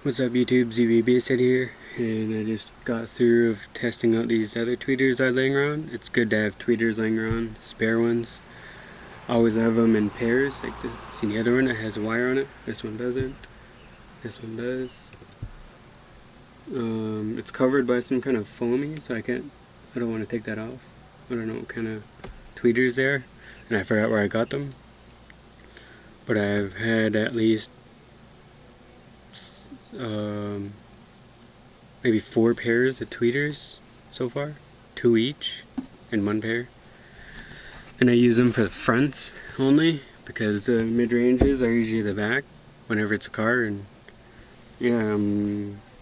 What's up YouTube, ZBBasshead here, and I just got through of testing out these other tweeters I laying around. It's good to have tweeters laying around, spare ones. I always have them in pairs, like this. See the other one that has a wire on it? This one doesn't. This one does. It's covered by some kind of foamy, so I don't want to take that off. I don't know what kind of tweeters they are, and I forgot where I got them. But I've had at least maybe 4 pairs of tweeters so far, 2 each in one pair, and I use them for the fronts only because the mid-ranges are usually the back whenever it's a car. And yeah,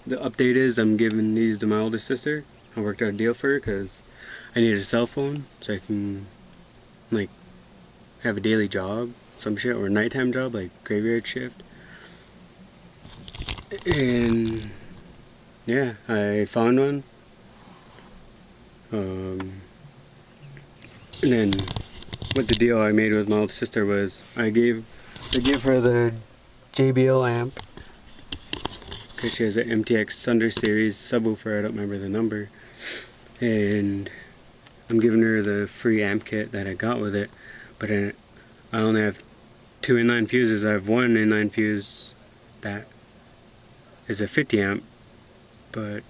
the update is I'm giving these to my older sister. I worked out a deal for her because I need a cell phone so I can like have a daily job, some shit, or a nighttime job like graveyard shift. And yeah, I found one. And then what the deal I made with my older sister was I give her the JBL amp because she has an MTX Thunder Series subwoofer. I don't remember the number, and I'm giving her the free amp kit that I got with it. But I only have 2 inline fuses. I have one inline fuse that is a 50 amp, but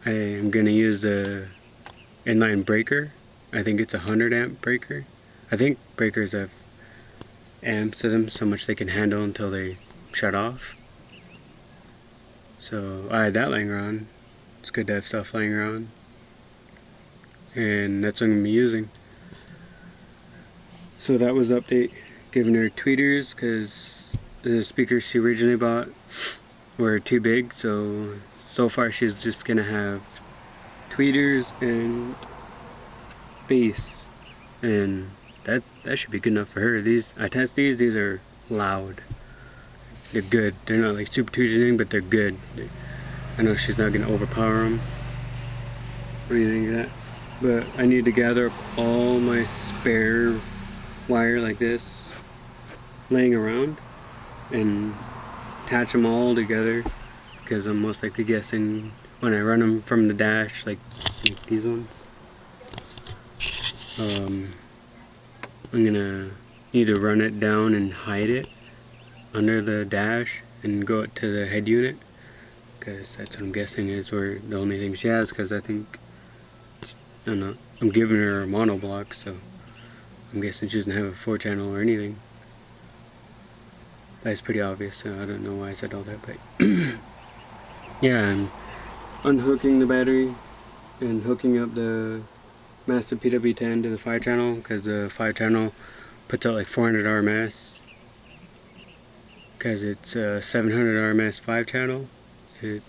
I am going to use the inline breaker. I think it's a 100 amp breaker. I think breakers have amps to them so much they can handle until they shut off. So I had that laying around. It's good to have stuff laying around, and that's what I'm going to be using. So that was the update. Giving her tweeters because the speakers she originally bought were too big, so far she's just gonna have tweeters and bass, and that should be good enough for her. I test these are loud. They're good. They're not like super tweeting, but they're good. I know she's not gonna overpower them or anything like that, but I need to gather up all my spare wire like this laying around and attach them all together, because I'm most likely guessing when I run them from the dash, like these ones, I'm gonna either run it down and hide it under the dash and go it to the head unit, because that's what I'm guessing is where the only thing she has, because I think, I don't know, I'm giving her a mono block, so I'm guessing she doesn't have a 4-channel or anything. That's pretty obvious, so I don't know why I said all that, but yeah, I'm unhooking the battery and hooking up the Master PW10 to the 5-channel, because the 5-channel puts out like 400 RMS, because it's a 700 RMS 5-channel. It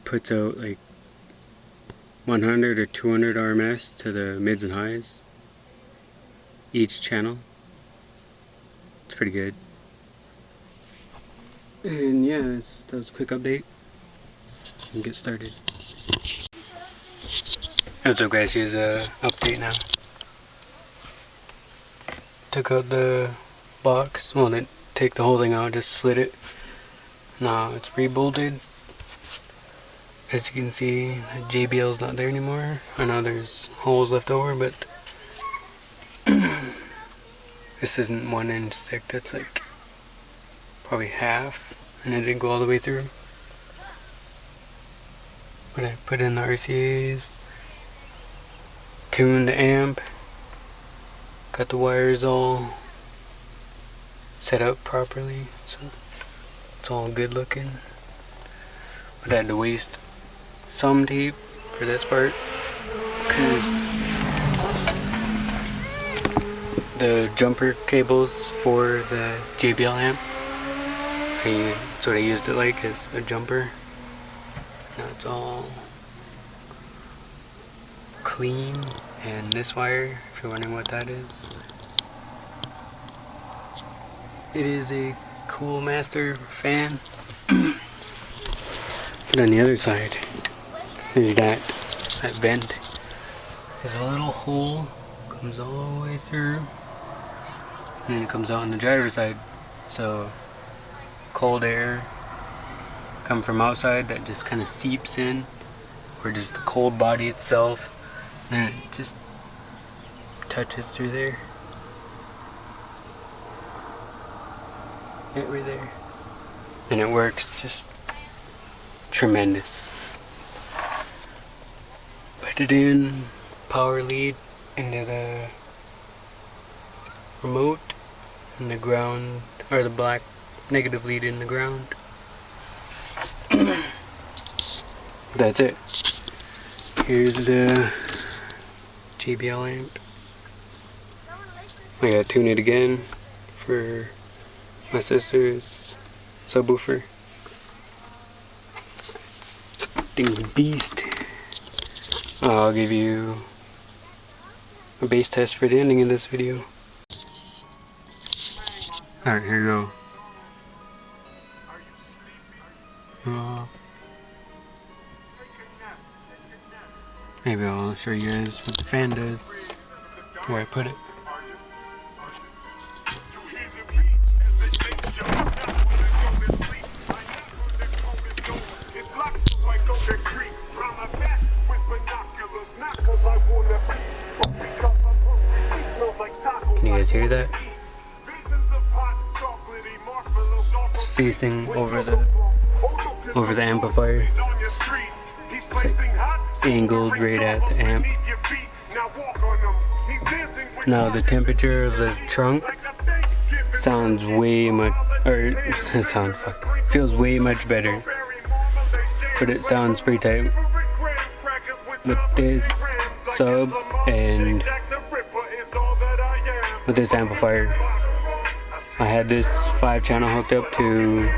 puts out like 100 or 200 RMS to the mids and highs each channel. It's pretty good. And yeah, that was a quick update. And get started. What's up guys, here's a update now. Took out the box. Well, didn't take the whole thing out, just slid it. Now it's rebolted. As you can see, the JBL's not there anymore. I know there's holes left over, but this isn't 1 inch thick, that's like probably half, and it didn't go all the way through. But I put in the RCAs, tuned the amp, got the wires all set up properly, so it's all good looking. But I had to waste some tape for this part because the jumper cables for the JBL amp, that's what I used it like, as a jumper. Now it's all clean. And this wire, if you're wondering what that is, it is a Cool Master fan. But on the other side, there's that vent. There's a little hole, comes all the way through, and then it comes out on the driver's side. So cold air come from outside that just kind of seeps in, or just the cold body itself, and it just touches through there. Right there. And it works just tremendous. Put it in, power lead into the remote, and the ground, or the black negative lead in the ground. That's it. Here's the JBL amp. I gotta tune it again for my sister's subwoofer. Thing's beast. I'll give you a bass test for the ending of this video. Alright, here you go. Maybe I'll show you guys what the fan does, where I put it. Can you guys hear that? It's facing over the amplifier. It's like angled right at the amp. Now the temperature of the trunk sounds way much, or feels way much better, but it sounds pretty tight with this sub and with this amplifier. I had this 5-channel hooked up to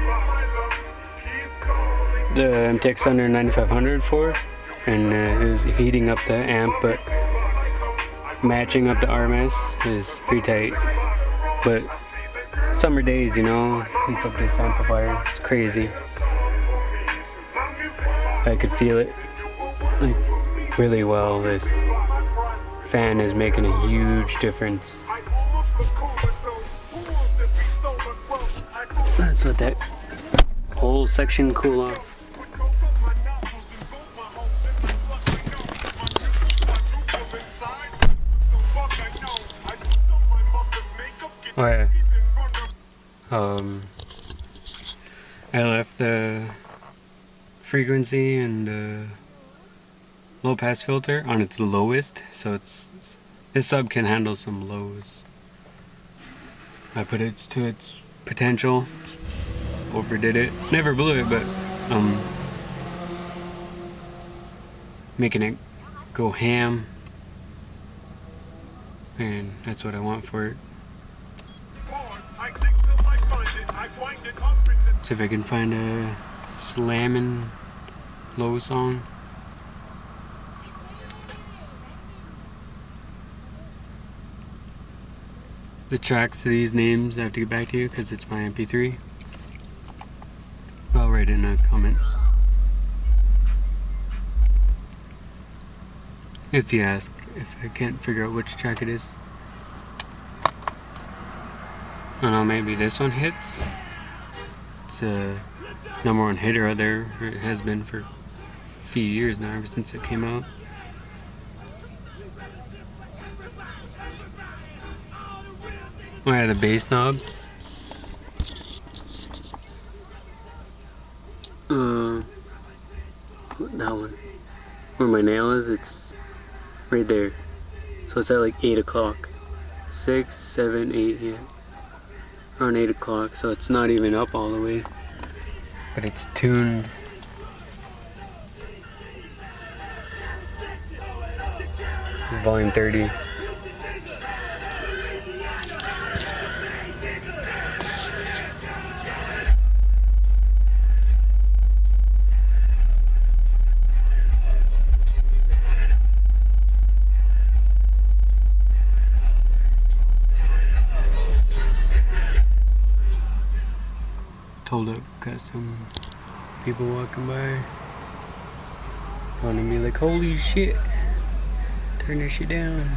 the MTX Thunder 9500 for, and it was heating up the amp, but matching up the RMS is pretty tight. But summer days, you know, heats up this amplifier. It's crazy. I could feel it like really well. This fan is making a huge difference. Let's let that whole section cool off. Oh yeah. I left the frequency and the low pass filter on its lowest, so this sub can handle some lows. I put it to its potential, overdid it, never blew it, but making it go ham, and that's what I want for it. See if I can find a slammin' low song. The tracks to these names I have to get back to you because it's my MP3. I'll write in a comment if you ask, if I can't figure out which track it is. I don't know, maybe this one hits. It's a #1 hitter out there. It has been for a few years now, ever since it came out. Oh yeah, the bass knob. That one. Where my nail is, it's right there. So it's at like 8 o'clock. 6, 7, 8, yeah. Around 8 o'clock, so it's not even up all the way. But it's tuned. Volume 30. Hold up, got some people walking by. Wanna be like, holy shit, turn that shit down.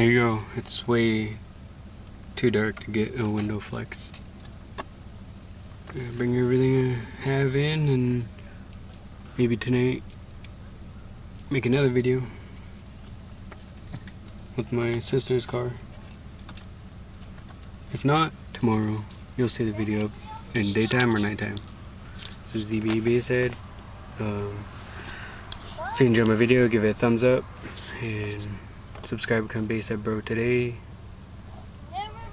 There you go. It's way too dark to get a window flex. Bring everything I have in, and maybe tonight make another video with my sister's car. If not, tomorrow you'll see the video in daytime or nighttime. This is ZB Basshead. If you enjoyed my video, give it a thumbs up and subscribe, become Basshead Bro today,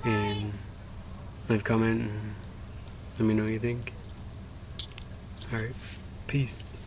and leave a comment and let me know what you think. Alright, peace.